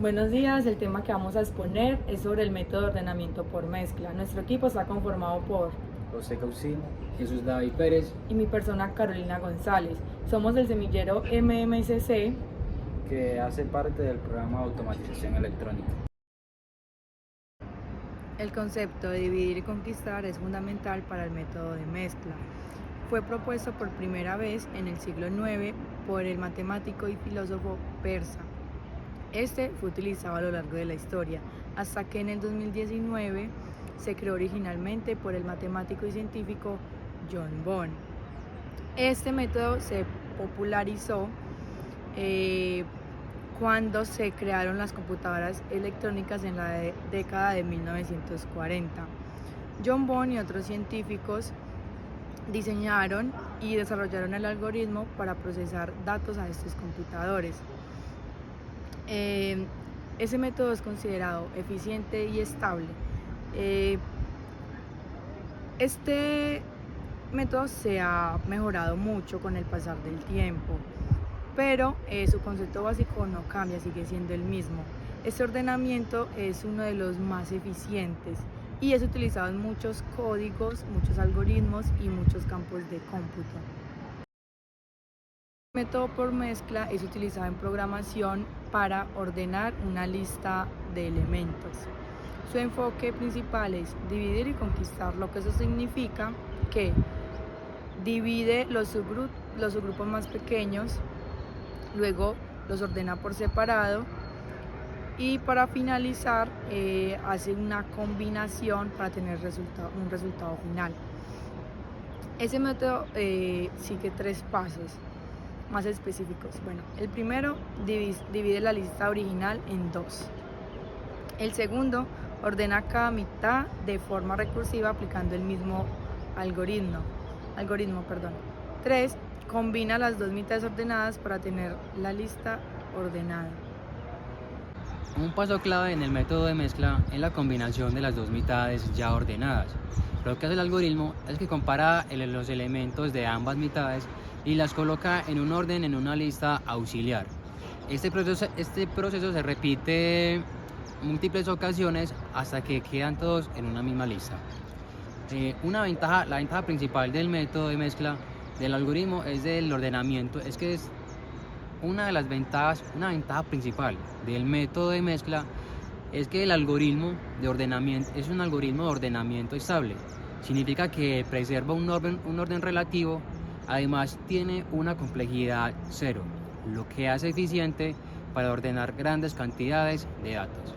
Buenos días, el tema que vamos a exponer es sobre el método de ordenamiento por mezcla. Nuestro equipo está conformado por José Caucín, Jesús David Pérez, y mi persona Carolina González. Somos del semillero MMSC. que hace parte del programa de automatización electrónica. El concepto de dividir y conquistar es fundamental para el método de mezcla. Fue propuesto por primera vez en el siglo IX por el matemático y filósofo persa. Este fue utilizado a lo largo de la historia, hasta que en el 2019 se creó originalmente por el matemático y científico John Bond. Este método se popularizó cuando se crearon las computadoras electrónicas en la década de 1940. John Bond y otros científicos diseñaron y desarrollaron el algoritmo para procesar datos a estos computadores. Ese método es considerado eficiente y estable. Este método se ha mejorado mucho con el pasar del tiempo, pero su concepto básico no cambia, sigue siendo el mismo. Este ordenamiento es uno de los más eficientes y es utilizado en muchos códigos, muchos algoritmos y muchos campos de cómputo. El método por mezcla es utilizado en programación para ordenar una lista de elementos. Su enfoque principal es dividir y conquistar, lo que eso significa que divide los subgrupos más pequeños, luego los ordena por separado y para finalizar hace una combinación para tener un resultado final. Ese método sigue 3 pasos más específicos. Bueno, el primero divide la lista original en 2. El segundo ordena cada mitad de forma recursiva aplicando el mismo algoritmo. 3. Combina las 2 mitades ordenadas para tener la lista ordenada. Un paso clave en el método de mezcla es la combinación de las 2 mitades ya ordenadas. Lo que hace el algoritmo es que compara los elementos de ambas mitades y las coloca en un orden en una lista auxiliar. Este proceso se repite múltiples ocasiones hasta que quedan todos en una misma lista. La ventaja principal del método de mezcla del algoritmo es del ordenamiento. Una ventaja principal del método de mezcla es que el algoritmo de ordenamiento es un algoritmo de ordenamiento estable. Significa que preserva un orden relativo, además tiene una complejidad cero, lo que hace eficiente para ordenar grandes cantidades de datos.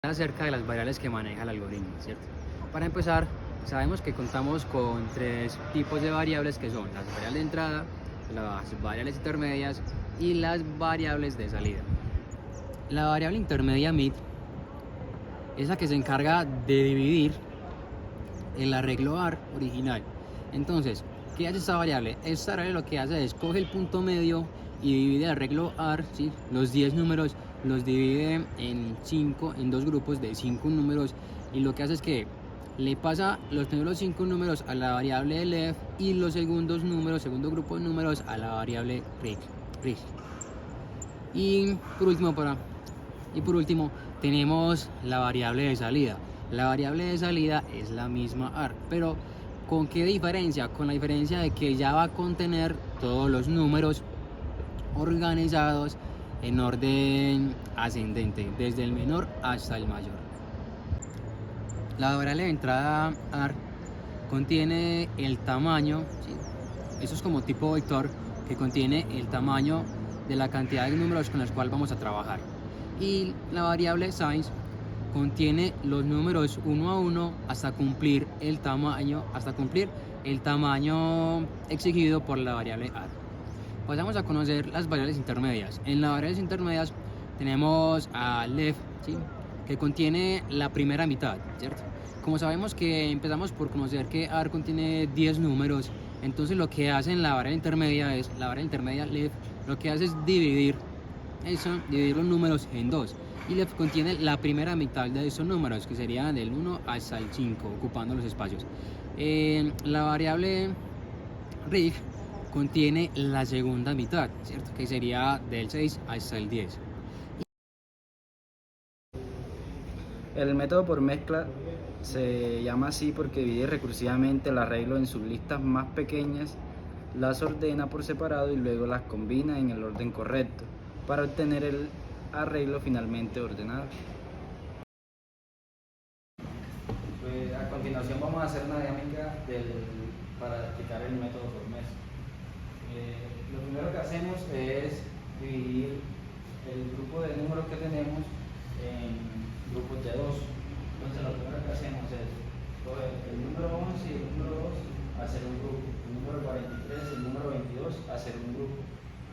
Acerca de las variables que maneja el algoritmo, ¿cierto? Para empezar, sabemos que contamos con 3 tipos de variables que son las variables de entrada, las variables intermedias y las variables de salida. La variable intermedia mid es la que se encarga de dividir el arreglo AR original. Entonces, ¿qué hace esta variable? Esta variable lo que hace es coge el punto medio y divide el arreglo AR, ¿sí? Los 10 números los divide en 2 grupos de 5 números, y lo que hace es que le pasa los primeros 5 números a la variable left y los segundo grupo de números a la variable right. Y por último tenemos la variable de salida. La variable de salida es la misma AR, pero ¿con qué diferencia? Con la diferencia de que ya va a contener todos los números organizados en orden ascendente, desde el menor hasta el mayor. La variable de entrada AR contiene el tamaño, ¿sí? Eso es como tipo vector, que contiene el tamaño de la cantidad de números con los cuales vamos a trabajar. Y la variable size contiene los números 1 a 1 hasta cumplir el tamaño exigido por la variable AR. Pasamos a conocer las variables intermedias. En las variables intermedias tenemos a left, ¿sí? Que contiene la primera mitad, ¿cierto? Como sabemos que empezamos por conocer que AR contiene 10 números, entonces lo que hace en la variable intermedia left, lo que hace es dividir los números en 2. Y left contiene la primera mitad de esos números, que serían del 1 hasta el 5, ocupando los espacios. La variable right contiene la segunda mitad, ¿cierto? Que sería del 6 hasta el 10. El método por mezcla se llama así porque divide recursivamente el arreglo en sublistas más pequeñas, las ordena por separado y luego las combina en el orden correcto para obtener el arreglo finalmente ordenado. Pues a continuación vamos a hacer una dinámica para explicar el método por mezcla. Lo primero que hacemos es dividir el grupo de números que tenemos en grupos de dos. Entonces lo primero que hacemos es coger el número 11 y el número 2, hacer un grupo, el número 43 y el número 22, hacer un grupo,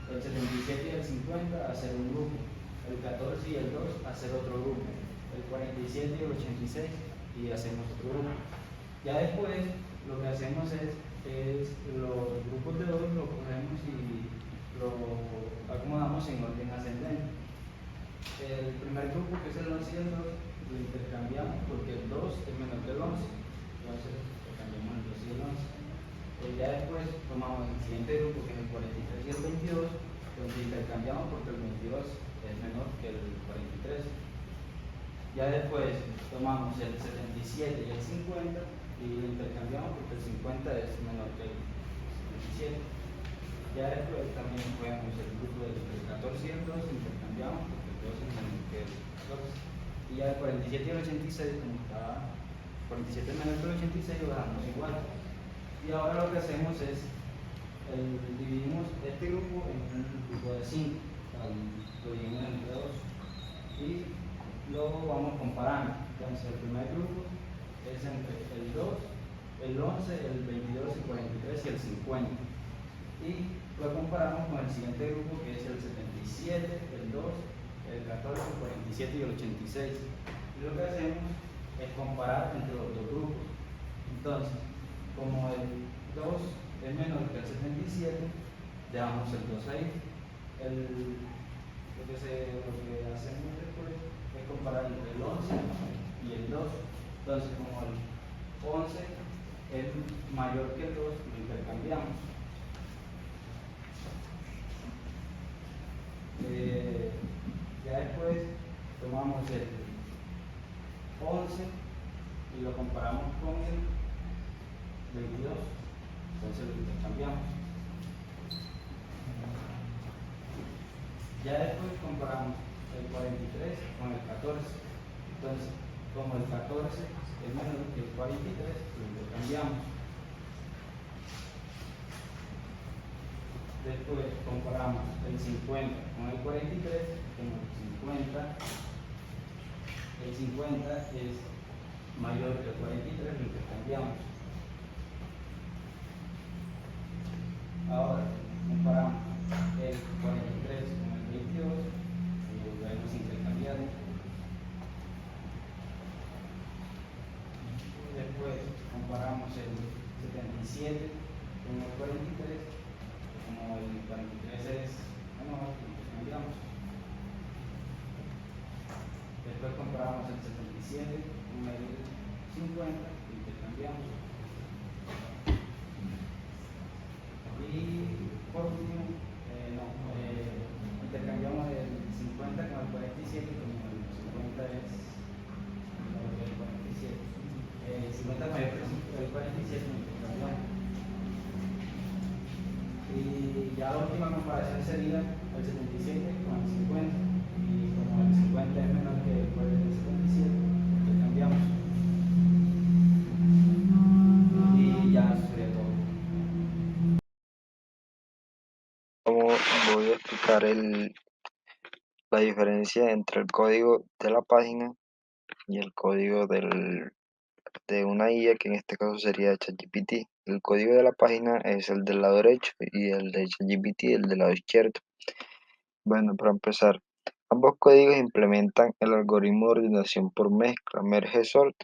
el 77 y el 50, hacer un grupo, el 14 y el 2, hacer otro grupo, el 47 y el 86 y hacemos otro grupo. Ya después lo que hacemos es los grupos de dos los cogemos y lo acomodamos en orden ascendente. El primer grupo, que es el 11 y el 2, lo intercambiamos porque el 2 es menor que el 11, entonces intercambiamos el 2 y el 11. Ya después tomamos el siguiente grupo, que es el 43 y el 22, los intercambiamos porque el 22 es menor que el 43. Ya después tomamos el 77 y el 50 y lo intercambiamos porque el 50 es menor que el 77. Ya después también cogemos el grupo del 14 y el 2, intercambiamos porque el 2 es menor que el 14. Y ya el 47 y el 86, como está 47 es menor que el 86, lo dejamos igual. Y ahora lo que hacemos es dividimos este grupo en un grupo de 5, lo dividimos entre 2 y luego vamos comparando. Entonces el primer grupo es entre el 2, el 11, el 22, el 43 y el 50. Y lo comparamos con el siguiente grupo, que es el 77, el 2, el 14, el 47 y el 86. Y lo que hacemos es comparar entre los dos grupos. Entonces, como el 2 es menor que el 77, dejamos el 2 ahí. Lo que hacemos después es comparar entre el 11 y el 2. Entonces, como el 11 es mayor que el 2, lo intercambiamos. Ya después tomamos el 11 y lo comparamos con el 22, entonces lo intercambiamos. Ya después comparamos el 43 con el 14, entonces como el 14 es menor que el 43, lo intercambiamos. Después comparamos el 50 con el 43, como el 50 es mayor que el 43, lo intercambiamos. Ahora comparamos el 43 con el 22 y lo vemos intercambiado. Después comparamos el 77 con el 43, como el 43 es menor, lo intercambiamos. Después comparamos el 77 con el 50 y intercambiamos. Y por último, intercambiamos el 50 con el 47, como el 50 es mayor que el 47. El 50 mayor que el 47 lo intercambiamos. Y ya la última comparación sería el 77 con el 50. Y como el 50 es menor que el 77, intercambiamos. Y ya eso sería todo. Voy a explicar la diferencia entre el código de la página y el código de una IA, que en este caso sería ChatGPT. El código de la página es el del lado derecho y el de ChatGPT el del lado izquierdo. Bueno, para empezar, ambos códigos implementan el algoritmo de ordenación por mezcla, Merge Sort,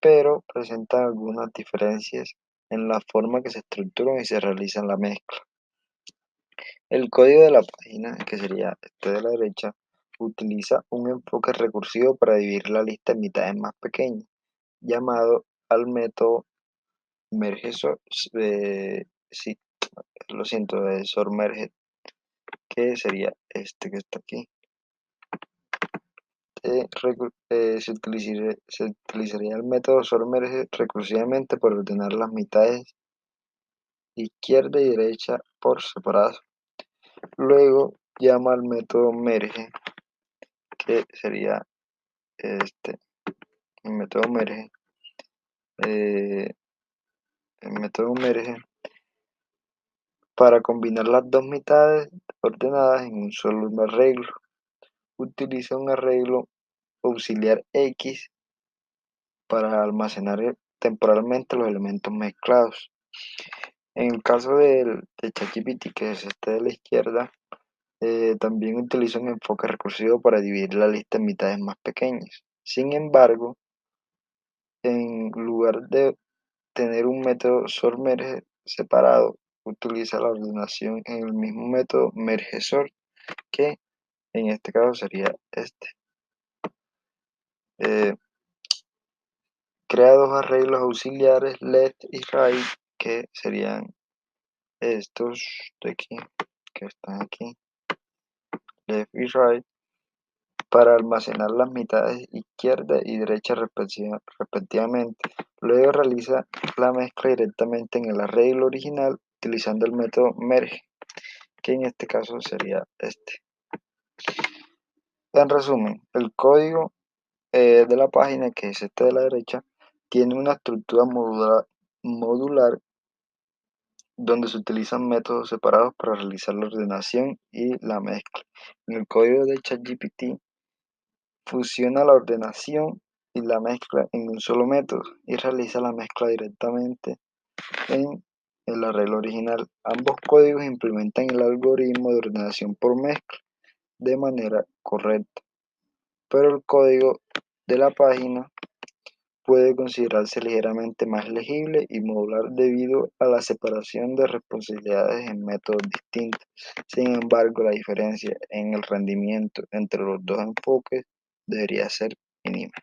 pero presentan algunas diferencias en la forma que se estructuran y se realizan la mezcla. El código de la página, que sería este de la derecha, utiliza un enfoque recursivo para dividir la lista en mitades más pequeñas, llamado al método merge sort. Sí. lo siento, de submerged, que sería este que está aquí. Se utilizaría el método submerge recursivamente para ordenar las mitades izquierda y derecha por separado. Luego llama al método merge, que sería este, el método merge, eh, el método merge para combinar las dos mitades ordenadas en un solo arreglo. Utiliza un arreglo auxiliar X para almacenar temporalmente los elementos mezclados. En el caso de ChatGPT, que es este de la izquierda, también utiliza un enfoque recursivo para dividir la lista en mitades más pequeñas. Sin embargo, en lugar de tener un método sort-merge separado, utiliza la ordenación en el mismo método merge-sort, que en este caso sería este. Eh, Crea dos arreglos auxiliares left y right, que serían estos de aquí, que están aquí, left y right, para almacenar las mitades izquierda y derecha respectivamente. Luego realiza la mezcla directamente en el arreglo original utilizando el método merge, que en este caso sería este. En resumen, el código de la página, que es este de la derecha, tiene una estructura modular donde se utilizan métodos separados para realizar la ordenación y la mezcla. En el código de ChatGPT fusiona la ordenación y la mezcla en un solo método y realiza la mezcla directamente en el arreglo original. Ambos códigos implementan el algoritmo de ordenación por mezcla de manera correcta, pero el código de la página puede considerarse ligeramente más legible y modular debido a la separación de responsabilidades en métodos distintos. Sin embargo, la diferencia en el rendimiento entre los dos enfoques debería ser mínima.